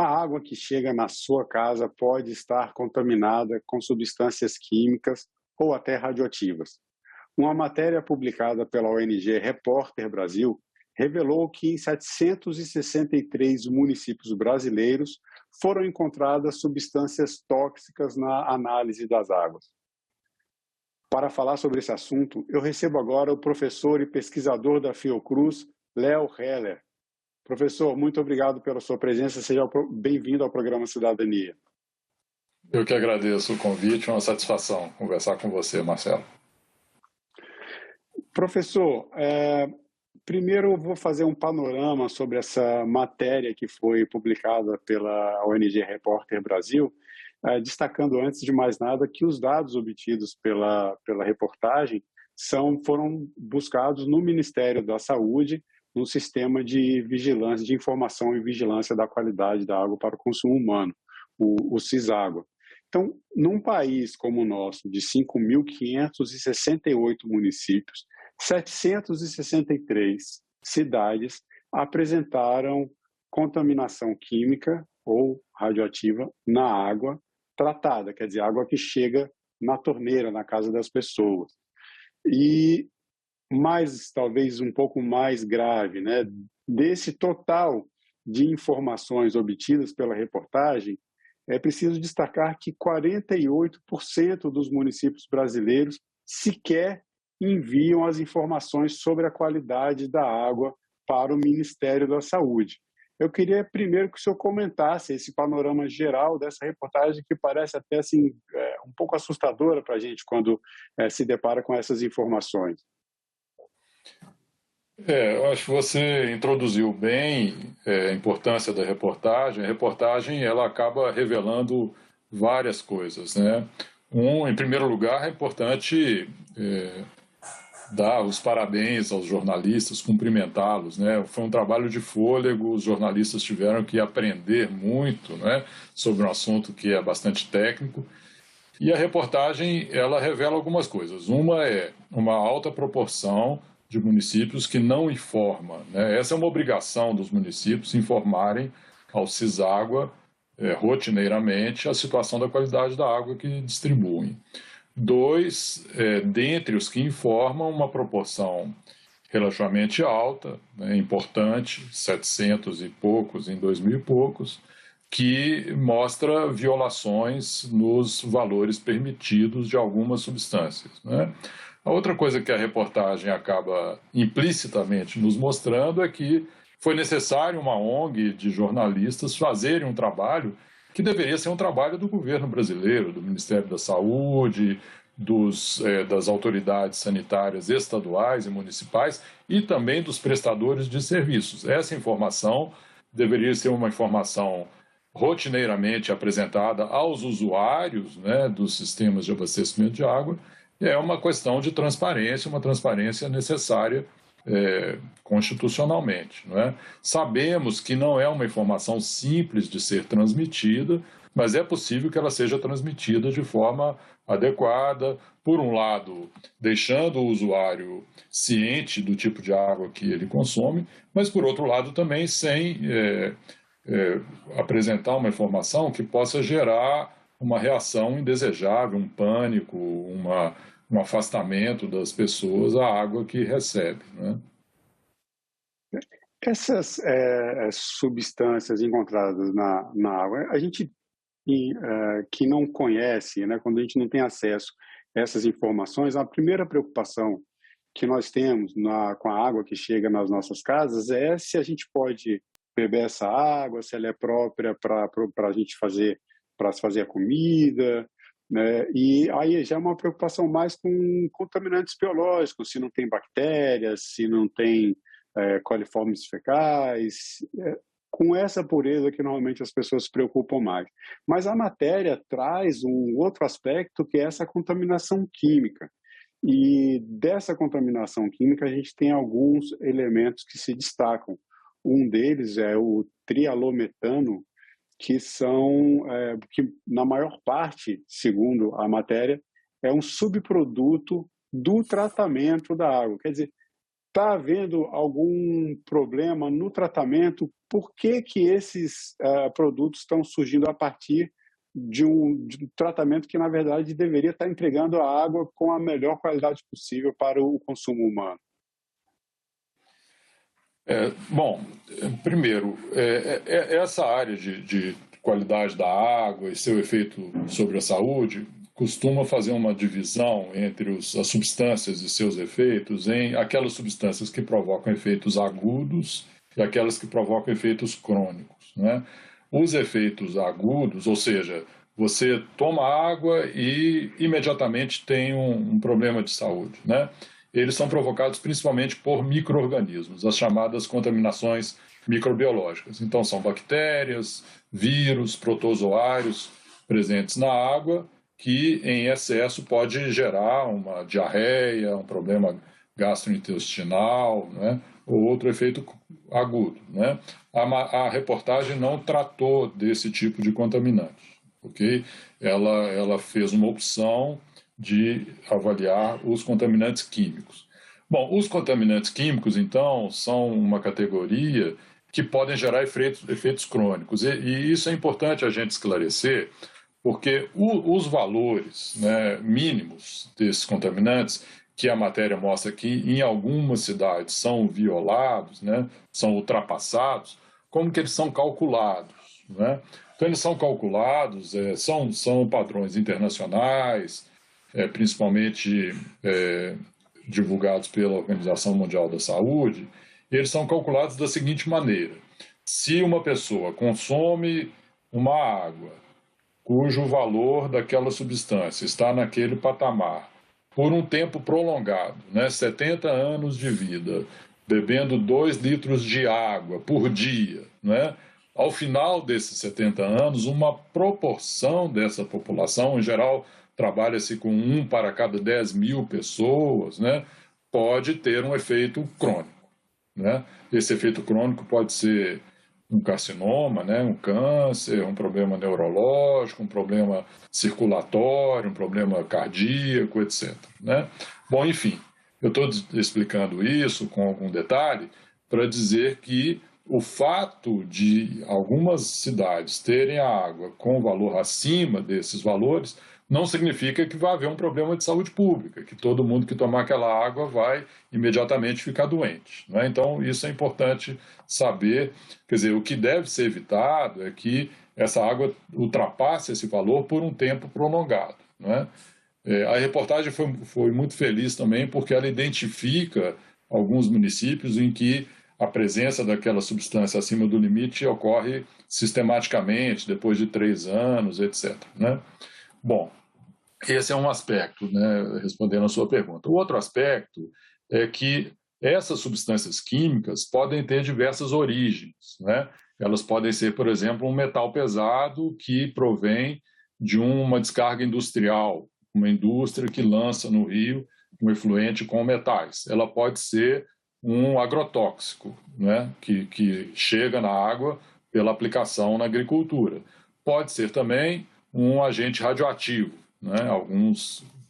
a água que chega na sua casa pode estar contaminada com substâncias químicas ou até radioativas. Uma matéria publicada pela ONG Repórter Brasil revelou que em 763 municípios brasileiros foram encontradas substâncias tóxicas na análise das águas. Para falar sobre esse assunto, eu recebo agora o professor e pesquisador da Fiocruz, Léo Heller. Professor, muito obrigado pela sua presença. Seja bem-vindo ao programa Cidadania. Eu que agradeço o convite, é uma satisfação conversar com você, Marcelo. Professor, primeiro eu vou fazer um panorama sobre essa matéria que foi publicada pela ONG Repórter Brasil, destacando antes de mais nada que os dados obtidos pela reportagem foram buscados no Ministério da Saúde, no sistema de vigilância, de informação e vigilância da qualidade da água para o consumo humano, o CISÁGUA. Então, num país como o nosso, de 5.568 municípios, 763 cidades apresentaram contaminação química ou radioativa na água tratada, quer dizer, água que chega na torneira, na casa das pessoas. E talvez um pouco mais grave, né? Desse total de informações obtidas pela reportagem, é preciso destacar que 48% dos municípios brasileiros sequer enviam as informações sobre a qualidade da água para o Ministério da Saúde. Eu queria primeiro que o senhor comentasse esse panorama geral dessa reportagem, que parece até assim, um pouco assustadora para a gente quando se depara com essas informações. Eu acho que você introduziu bem a importância da reportagem. A reportagem ela acaba revelando várias coisas, né? Em primeiro lugar, é importante dar os parabéns aos jornalistas, cumprimentá-los, né? Foi um trabalho de fôlego, os jornalistas tiveram que aprender muito, né, sobre um assunto que é bastante técnico. E a reportagem ela revela algumas coisas. Uma é uma alta proporção de municípios que não informam, né? Essa é uma obrigação dos municípios informarem ao CISÁGUA rotineiramente a situação da qualidade da água que distribuem. Dois, dentre os que informam, uma proporção relativamente alta, né, importante, 700 e poucos em 2000 e poucos, que mostra violações nos valores permitidos de algumas substâncias, né? A outra coisa que a reportagem acaba implicitamente nos mostrando é que foi necessário uma ONG de jornalistas fazerem um trabalho que deveria ser um trabalho do governo brasileiro, do Ministério da Saúde, das autoridades sanitárias estaduais e municipais e também dos prestadores de serviços. Essa informação deveria ser uma informação rotineiramente apresentada aos usuários, né, dos sistemas de abastecimento de água. É uma questão de transparência, uma transparência necessária constitucionalmente, não é? Sabemos que não é uma informação simples de ser transmitida, mas é possível que ela seja transmitida de forma adequada, por um lado, deixando o usuário ciente do tipo de água que ele consome, mas por outro lado também sem apresentar uma informação que possa gerar uma reação indesejável, um pânico, um afastamento das pessoas à água que recebe, né? Essas substâncias encontradas na água, a gente que não conhece, né, quando a gente não tem acesso a essas informações, a primeira preocupação que nós temos com a água que chega nas nossas casas é se a gente pode beber essa água, se ela é própria para a gente fazer, para se fazer a comida, né? E aí já é uma preocupação mais com contaminantes biológicos, se não tem bactérias, se não tem coliformes fecais, com essa pureza que normalmente as pessoas se preocupam mais. Mas a matéria traz um outro aspecto que é essa contaminação química. E dessa contaminação química a gente tem alguns elementos que se destacam. Um deles é o trialometano, que que na maior parte, segundo a matéria, é um subproduto do tratamento da água. Quer dizer, está havendo algum problema no tratamento? Por que que esses produtos estão surgindo a partir de um tratamento que, na verdade, deveria estar entregando a água com a melhor qualidade possível para o consumo humano? Bom, primeiro, essa área de qualidade da água e seu efeito sobre a saúde costuma fazer uma divisão entre as substâncias e seus efeitos em aquelas substâncias que provocam efeitos agudos e aquelas que provocam efeitos crônicos, né? Os efeitos agudos, ou seja, você toma água e imediatamente tem um problema de saúde, né? Eles são provocados principalmente por micro-organismos, as chamadas contaminações microbiológicas. Então, são bactérias, vírus, protozoários presentes na água que, em excesso, pode gerar uma diarreia, um problema gastrointestinal, né? Ou outro efeito agudo, né? A reportagem não tratou desse tipo de contaminante, ok? Ela fez uma opção de avaliar os contaminantes químicos. Bom, os contaminantes químicos, então, são uma categoria que podem gerar efeitos crônicos. E isso é importante a gente esclarecer, porque os valores, né, mínimos desses contaminantes, que a matéria mostra que em algumas cidades são violados, né, são ultrapassados, como que eles são calculados, né? Então, eles são calculados, são padrões internacionais, principalmente divulgados pela Organização Mundial da Saúde. Eles são calculados da seguinte maneira: se uma pessoa consome uma água cujo valor daquela substância está naquele patamar por um tempo prolongado, né, 70 anos de vida, bebendo 2 litros de água por dia, né, ao final desses 70 anos, uma proporção dessa população, em geral, trabalha-se com 1 para cada 10 mil pessoas, né, pode ter um efeito crônico, né? Esse efeito crônico pode ser um carcinoma, né, um câncer, um problema neurológico, um problema circulatório, um problema cardíaco, etc., né? Bom, enfim, eu estou explicando isso com algum detalhe para dizer que o fato de algumas cidades terem a água com valor acima desses valores não significa que vai haver um problema de saúde pública, que todo mundo que tomar aquela água vai imediatamente ficar doente, né? Então, isso é importante saber. Quer dizer, o que deve ser evitado é que essa água ultrapasse esse valor por um tempo prolongado, né? A reportagem foi muito feliz também porque ela identifica alguns municípios em que a presença daquela substância acima do limite ocorre sistematicamente, depois de 3 anos, etc., né? Bom, esse é um aspecto, né, respondendo a sua pergunta. O outro aspecto é que essas substâncias químicas podem ter diversas origens, né? Elas podem ser, por exemplo, um metal pesado que provém de uma descarga industrial, uma indústria que lança no rio um efluente com metais. Ela pode ser um agrotóxico, né, que chega na água pela aplicação na agricultura. Pode ser também um agente radioativo, né?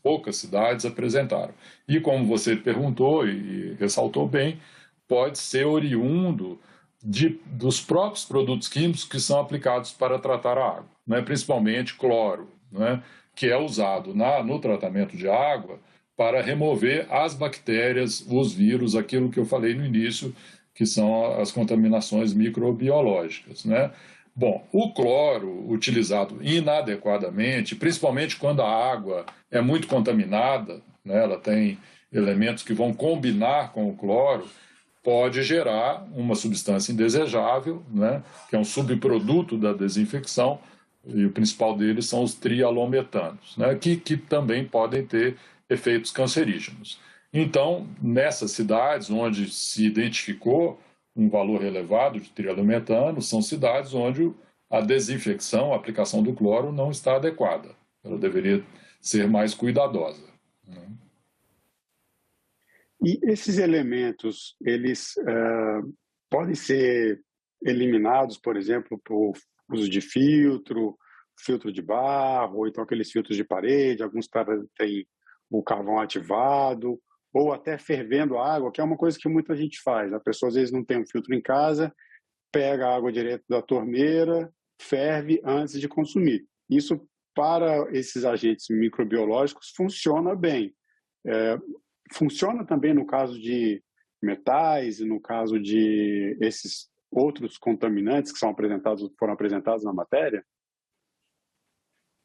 Poucas cidades apresentaram. E como você perguntou e ressaltou bem, pode ser oriundo dos próprios produtos químicos que são aplicados para tratar a água, né? Principalmente cloro, né? Que é usado no tratamento de água para remover as bactérias, os vírus, aquilo que eu falei no início, que são as contaminações microbiológicas, né? Bom, o cloro utilizado inadequadamente, principalmente quando a água é muito contaminada, né, ela tem elementos que vão combinar com o cloro, pode gerar uma substância indesejável, né, que é um subproduto da desinfecção, e o principal deles são os trialometanos, né, que também podem ter efeitos cancerígenos. Então, nessas cidades onde se identificou um valor elevado de trialometano, são cidades onde a desinfecção, a aplicação do cloro não está adequada. Ela deveria ser mais cuidadosa, né? E esses elementos, eles podem ser eliminados, por exemplo, por uso de filtro de barro, ou então aqueles filtros de parede, alguns têm o carvão ativado, ou até fervendo a água, que é uma coisa que muita gente faz. A pessoa às vezes não tem um filtro em casa, pega a água direto da torneira, ferve antes de consumir. Isso, para esses agentes microbiológicos, funciona bem. Funciona também no caso de metais e no caso de esses outros contaminantes que foram apresentados na matéria?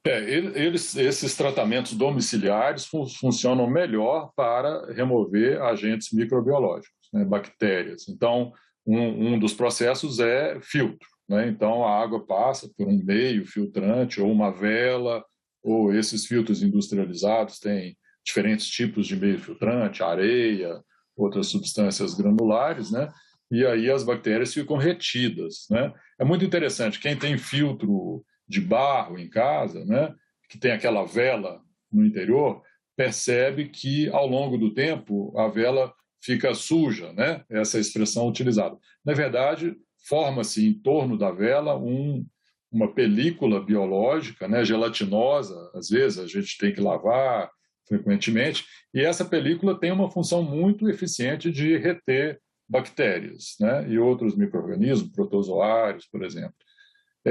Esses tratamentos domiciliares funcionam melhor para remover agentes microbiológicos, né, bactérias. Então, um dos processos é filtro, né? Então, a água passa por um meio filtrante ou uma vela, ou esses filtros industrializados têm diferentes tipos de meio filtrante, areia, outras substâncias granulares, né? E aí as bactérias ficam retidas, né? É muito interessante, quem tem filtro de barro em casa, né, que tem aquela vela no interior, percebe que ao longo do tempo a vela fica suja, né? Essa é a expressão utilizada. Na verdade, forma-se em torno da vela uma película biológica, né, gelatinosa, às vezes a gente tem que lavar frequentemente, e essa película tem uma função muito eficiente de reter bactérias, né, e outros micro-organismos, protozoários, por exemplo.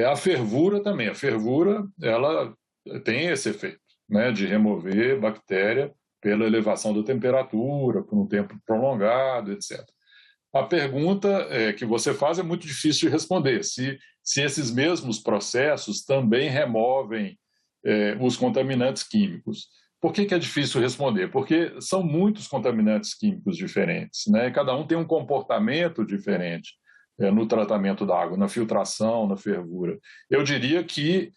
A fervura também. A fervura, ela tem esse efeito, né, de remover bactéria pela elevação da temperatura, por um tempo prolongado, etc. A pergunta que você faz é muito difícil de responder. Se esses mesmos processos também removem os contaminantes químicos. Por que é difícil responder? Porque são muitos contaminantes químicos diferentes, né? Cada um tem um comportamento diferente no tratamento da água, na filtração, na fervura. Eu diria que,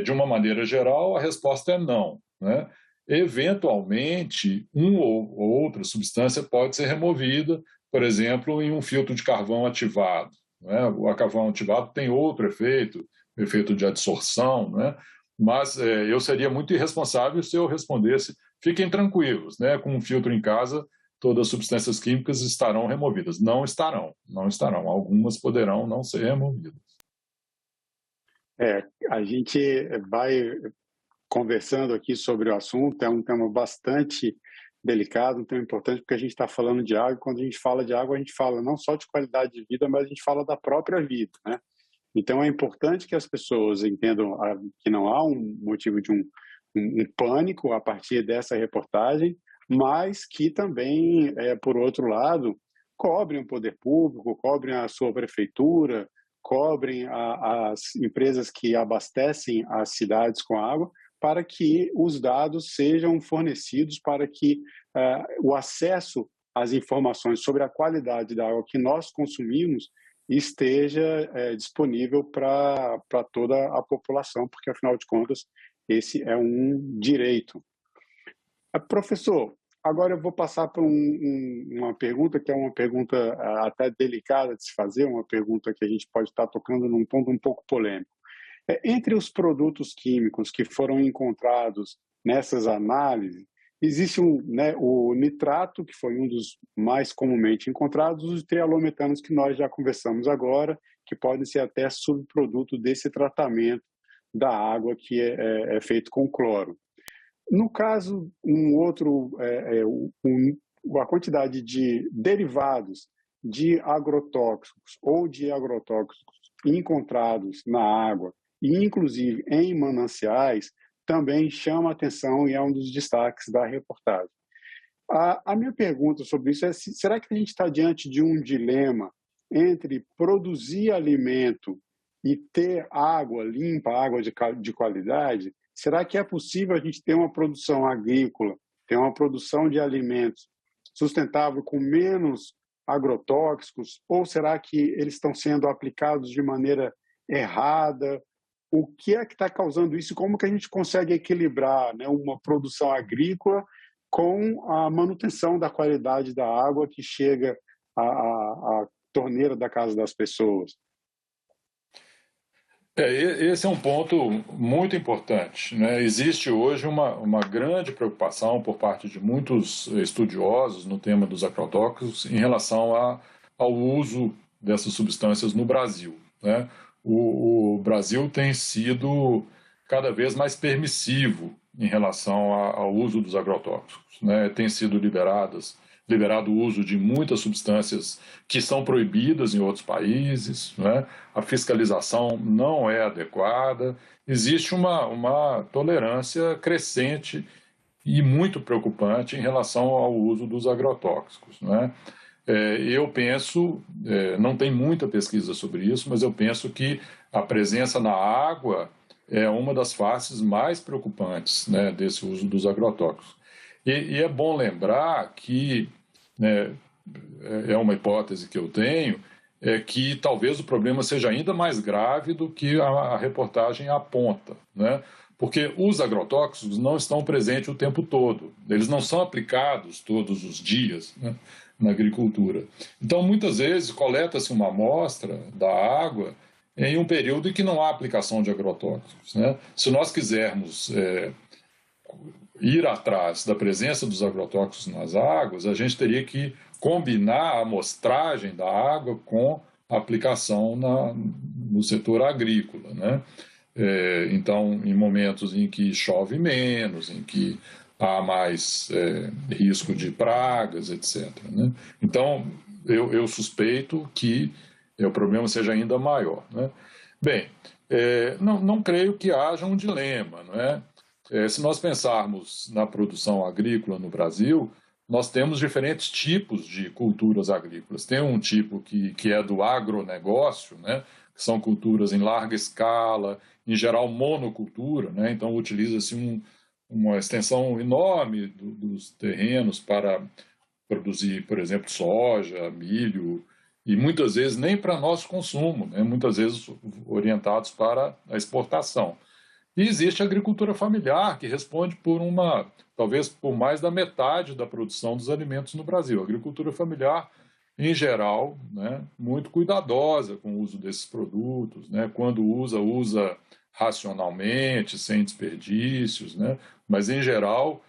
de uma maneira geral, a resposta é não, né? Eventualmente, uma ou outra substância pode ser removida, por exemplo, em um filtro de carvão ativado, né? O carvão ativado tem outro efeito, efeito de adsorção, né? Mas eu seria muito irresponsável se eu respondesse: fiquem tranquilos, né? Com um filtro em casa, todas as substâncias químicas estarão removidas. Não estarão, não estarão. Algumas poderão não ser removidas. A gente vai conversando aqui sobre o assunto, é um tema bastante delicado, um tema importante, porque a gente está falando de água, e quando a gente fala de água, a gente fala não só de qualidade de vida, mas a gente fala da própria vida, né? Então, é importante que as pessoas entendam que não há um motivo de um pânico a partir dessa reportagem, mas que também, por outro lado, cobrem o poder público, cobrem a sua prefeitura, cobrem as empresas que abastecem as cidades com água, para que os dados sejam fornecidos, para que o acesso às informações sobre a qualidade da água que nós consumimos esteja disponível para toda a população, porque, afinal de contas, esse é um direito. Professor, agora eu vou passar para uma pergunta que é uma pergunta até delicada de se fazer, uma pergunta que a gente pode estar tocando num ponto um pouco polêmico. Entre os produtos químicos que foram encontrados nessas análises, existe o nitrato, que foi um dos mais comumente encontrados, os trialometanos, que nós já conversamos agora, que podem ser até subproduto desse tratamento da água que é feito com cloro. No caso, a quantidade de derivados de agrotóxicos ou de agrotóxicos encontrados na água, e inclusive em mananciais, também chama a atenção e é um dos destaques da reportagem. A minha pergunta sobre isso é: será que a gente está diante de um dilema entre produzir alimento e ter água limpa, água de qualidade? Será que é possível a gente ter uma produção agrícola, ter uma produção de alimentos sustentável com menos agrotóxicos? Ou será que eles estão sendo aplicados de maneira errada? O que é que está causando isso? Como que a gente consegue equilibrar, né, uma produção agrícola com a manutenção da qualidade da água que chega à torneira da casa das pessoas? Esse é um ponto muito importante, né? Existe hoje uma grande preocupação por parte de muitos estudiosos no tema dos agrotóxicos em relação ao uso dessas substâncias no Brasil, né? O Brasil tem sido cada vez mais permissivo em relação ao uso dos agrotóxicos, né? Tem sido liberadas liberado o uso de muitas substâncias que são proibidas em outros países, né? A fiscalização não é adequada, existe uma tolerância crescente e muito preocupante em relação ao uso dos agrotóxicos, né? Eu penso, não tem muita pesquisa sobre isso, mas eu penso que a presença na água é uma das faces mais preocupantes, né, desse uso dos agrotóxicos. E é bom lembrar que, né, é uma hipótese que eu tenho, é que talvez o problema seja ainda mais grave do que a reportagem aponta, né? Porque os agrotóxicos não estão presentes o tempo todo, eles não são aplicados todos os dias, né, na agricultura. Então, muitas vezes, coleta-se uma amostra da água em um período em que não há aplicação de agrotóxicos, né? Se nós quisermos ir atrás da presença dos agrotóxicos nas águas, a gente teria que combinar a amostragem da água com a aplicação no setor agrícola, né? Então, em momentos em que chove menos, em que há mais risco de pragas, etc., né? Então, eu suspeito que o problema seja ainda maior, né? Bem, não creio que haja um dilema, não é? Se nós pensarmos na produção agrícola no Brasil, nós temos diferentes tipos de culturas agrícolas. Tem um tipo que é do agronegócio, né? Que são culturas em larga escala, em geral monocultura, né? Então utiliza-se uma extensão enorme dos terrenos para produzir, por exemplo, soja, milho, e muitas vezes nem para nosso consumo, né? Muitas vezes orientados para a exportação. E existe a agricultura familiar, que responde talvez por mais da metade da produção dos alimentos no Brasil. A agricultura familiar, em geral, né, muito cuidadosa com o uso desses produtos, né? Quando usa racionalmente, sem desperdícios, né? Mas, em geral,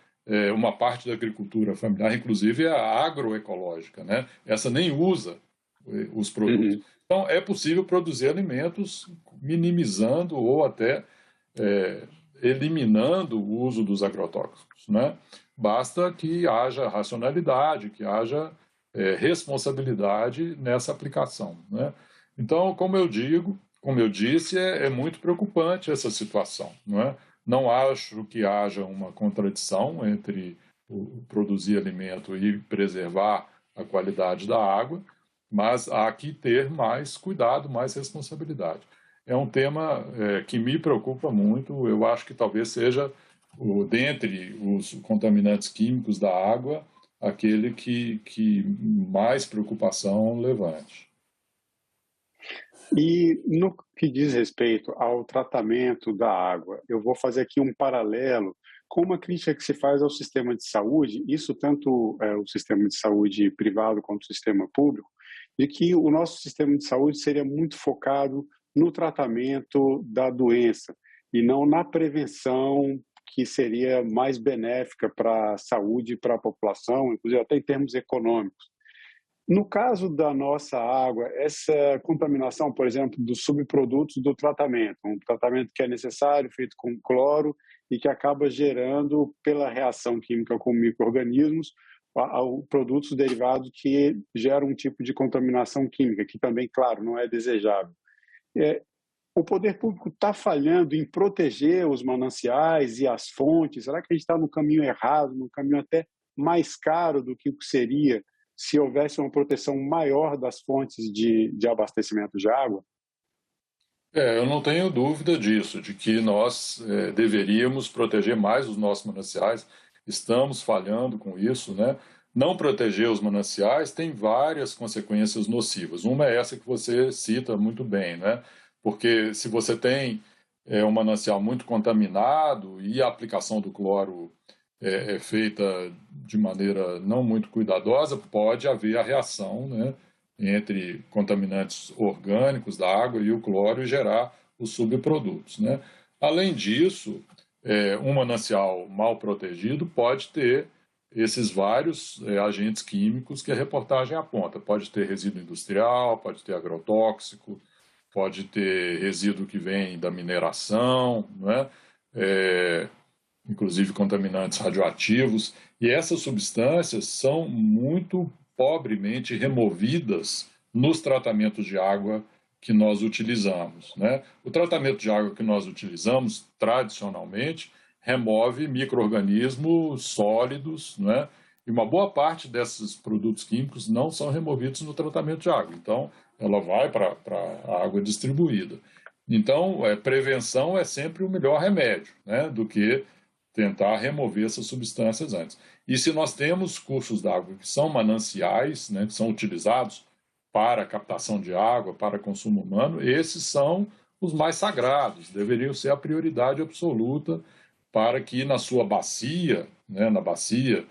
uma parte da agricultura familiar, inclusive, é a agroecológica, né? Essa nem usa os produtos. Uhum. Então, é possível produzir alimentos minimizando ou até eliminando o uso dos agrotóxicos, né? Basta que haja racionalidade, que haja responsabilidade nessa aplicação, né? Então, como eu disse, é muito preocupante essa situação, não é? Não acho que haja uma contradição entre produzir alimento e preservar a qualidade da água, mas há que ter mais cuidado, mais responsabilidade. É um tema que me preocupa muito. Eu acho que talvez seja, dentre os contaminantes químicos da água, aquele que mais preocupação levante. E no que diz respeito ao tratamento da água, eu vou fazer aqui um paralelo com uma crítica que se faz ao sistema de saúde, isso tanto o sistema de saúde privado quanto o sistema público, de que o nosso sistema de saúde seria muito focado no tratamento da doença e não na prevenção, que seria mais benéfica para a saúde e para a população, inclusive até em termos econômicos. No caso da nossa água, essa contaminação, por exemplo, dos subprodutos do tratamento, um tratamento que é necessário, feito com cloro e que acaba gerando, pela reação química com micro-organismos, produtos derivados que geram um tipo de contaminação química, que também, claro, não é desejável. O poder público está falhando em proteger os mananciais e as fontes? Será que a gente está no caminho errado, no caminho até mais caro do que o que seria se houvesse uma proteção maior das fontes de abastecimento de água? Eu não tenho dúvida disso, de que nós deveríamos proteger mais os nossos mananciais. Estamos falhando com isso, né? Não proteger os mananciais tem várias consequências nocivas. Uma é essa que você cita muito bem, né? Porque se você tem um manancial muito contaminado e a aplicação do cloro é feita de maneira não muito cuidadosa, pode haver a reação, né, entre contaminantes orgânicos da água e o cloro e gerar os subprodutos, né? Além disso, um manancial mal protegido pode ter esses vários agentes químicos que a reportagem aponta. Pode ter resíduo industrial, pode ter agrotóxico, pode ter resíduo que vem da mineração, né? inclusive contaminantes radioativos, e essas substâncias são muito pobremente removidas nos tratamentos de água que nós utilizamos, né? O tratamento de água que nós utilizamos, tradicionalmente, remove micro-organismos sólidos, né? E uma boa parte desses produtos químicos não são removidos no tratamento de água. Então, ela vai para a água distribuída. Então, prevenção é sempre o melhor remédio, né? Do que tentar remover essas substâncias antes. E se nós temos cursos d'água que são mananciais, né, que são utilizados para captação de água, para consumo humano, esses são os mais sagrados, deveriam ser a prioridade absoluta para que na sua bacia, né, na bacia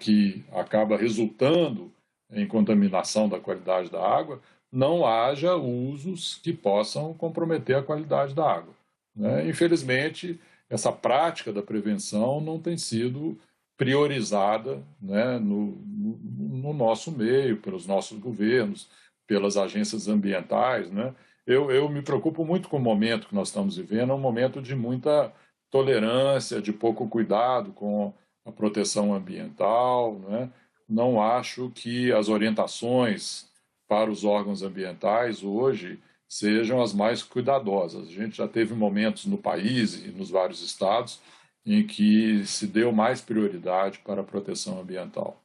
que acaba resultando em contaminação da qualidade da água, não haja usos que possam comprometer a qualidade da água, né? Infelizmente, essa prática da prevenção não tem sido priorizada, né, no nosso meio, pelos nossos governos, pelas agências ambientais, né? Eu me preocupo muito com o momento que nós estamos vivendo, é um momento de muita tolerância, de pouco cuidado com a proteção ambiental, né? Não acho que as orientações para os órgãos ambientais hoje sejam as mais cuidadosas. A gente já teve momentos no país e nos vários estados em que se deu mais prioridade para a proteção ambiental.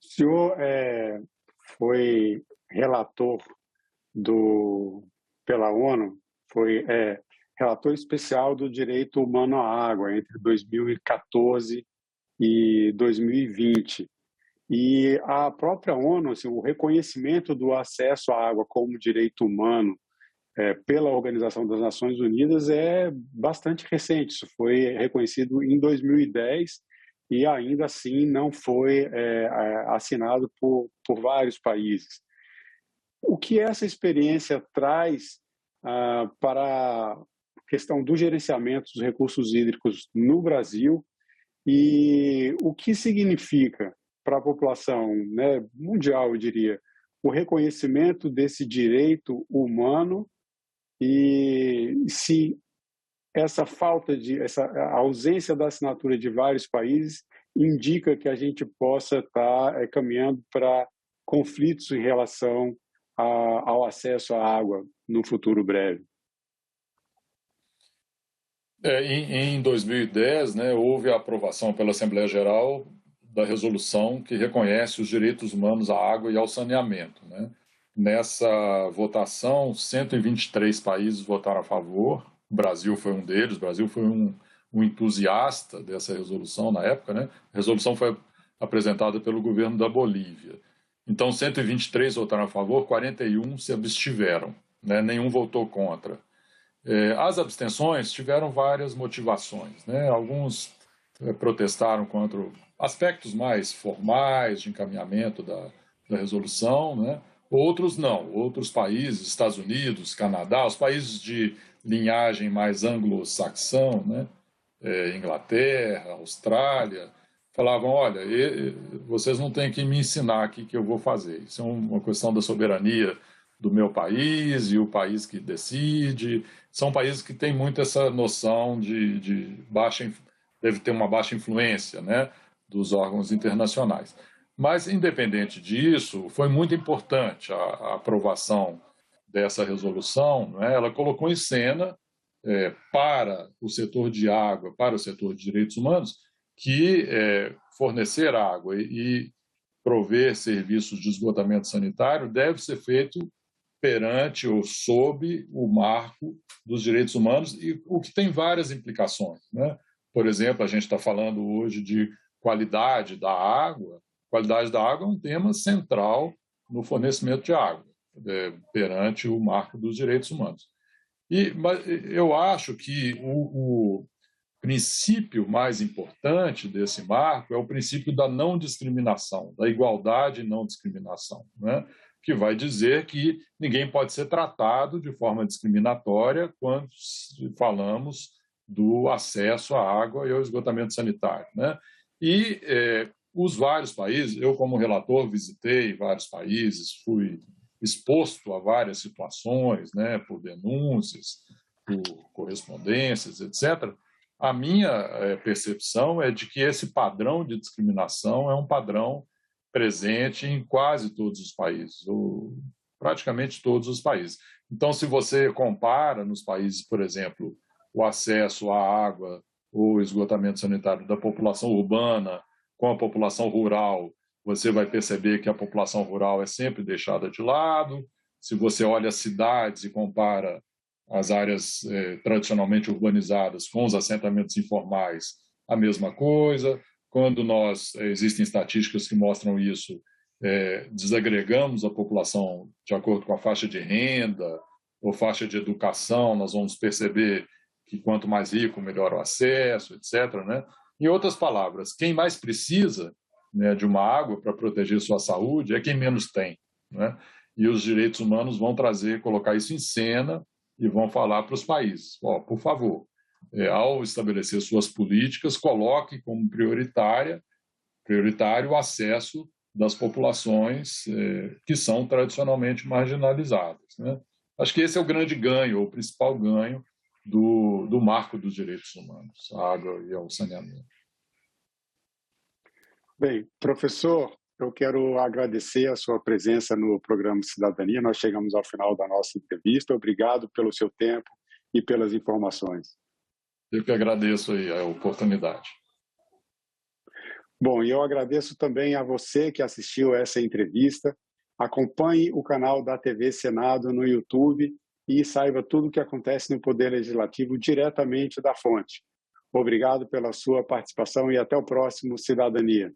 O senhor foi relator pela ONU, foi relator especial do direito humano à água entre 2014 e 2020. E a própria ONU, assim, o reconhecimento do acesso à água como direito humano pela Organização das Nações Unidas é bastante recente. Isso foi reconhecido em 2010 e ainda assim não foi assinado por vários países. O que essa experiência traz para a questão do gerenciamento dos recursos hídricos no Brasil e o que significa para a população, né, mundial, eu diria, o reconhecimento desse direito humano e se essa ausência da assinatura de vários países indica que a gente possa estar caminhando para conflitos em relação ao acesso à água no futuro breve. Em 2010, né, houve a aprovação pela Assembleia Geral da resolução que reconhece os direitos humanos à água e ao saneamento, né? Nessa votação, 123 países votaram a favor, o Brasil foi um deles, o Brasil foi um entusiasta dessa resolução na época, né? A resolução foi apresentada pelo governo da Bolívia. Então, 123 votaram a favor, 41 se abstiveram, né? Nenhum votou contra. As abstenções tiveram várias motivações, né? Alguns protestaram contra aspectos mais formais de encaminhamento da resolução, né? Outros não, outros países, Estados Unidos, Canadá, os países de linhagem mais anglo-saxão, né? Inglaterra, Austrália, falavam, olha, vocês não têm que me ensinar aqui que eu vou fazer, isso é uma questão da soberania do meu país e o país que decide. São países que têm muito essa noção de deve ter uma baixa influência, né, dos órgãos internacionais. Mas, independente disso, foi muito importante a aprovação dessa resolução, né? Ela colocou em cena para o setor de água, para o setor de direitos humanos, que fornecer água e prover serviços de esgotamento sanitário deve ser feito perante ou sob o marco dos direitos humanos, e o que tem várias implicações, né? Por exemplo, a gente está falando hoje de qualidade da água. Qualidade da água é um tema central no fornecimento de água, perante o marco dos direitos humanos. Mas eu acho que o princípio mais importante desse marco é o princípio da não discriminação, da igualdade e não discriminação, né? Que vai dizer que ninguém pode ser tratado de forma discriminatória quando falamos do acesso à água e ao esgotamento sanitário, né? E os vários países, eu como relator visitei vários países, fui exposto a várias situações, né, por denúncias, por correspondências, etc., A minha percepção é de que esse padrão de discriminação é um padrão presente em quase todos os países, ou praticamente todos os países. Então, se você compara nos países, por exemplo, o acesso à água ou esgotamento sanitário da população urbana com a população rural, você vai perceber que a população rural é sempre deixada de lado. Se você olha as cidades e compara as áreas tradicionalmente urbanizadas com os assentamentos informais, a mesma coisa. Quando existem estatísticas que mostram isso, desagregamos a população de acordo com a faixa de renda ou faixa de educação, nós vamos perceber que quanto mais rico, melhor o acesso, etc., né? Em outras palavras, quem mais precisa, né, de uma água para proteger sua saúde é quem menos tem, né? E os direitos humanos vão colocar isso em cena e vão falar para os países, por favor, ao estabelecer suas políticas, coloque como prioritário o acesso das populações que são tradicionalmente marginalizadas, né? Acho que esse é o grande ganho, o principal ganho do marco dos direitos humanos, a água e o saneamento. Bem, professor, eu quero agradecer a sua presença no programa Cidadania. Nós chegamos ao final da nossa entrevista. Obrigado pelo seu tempo e pelas informações. Eu que agradeço aí a oportunidade. Bom, e eu agradeço também a você que assistiu essa entrevista. Acompanhe o canal da TV Senado no YouTube e saiba tudo o que acontece no Poder Legislativo diretamente da fonte. Obrigado pela sua participação e até o próximo Cidadania.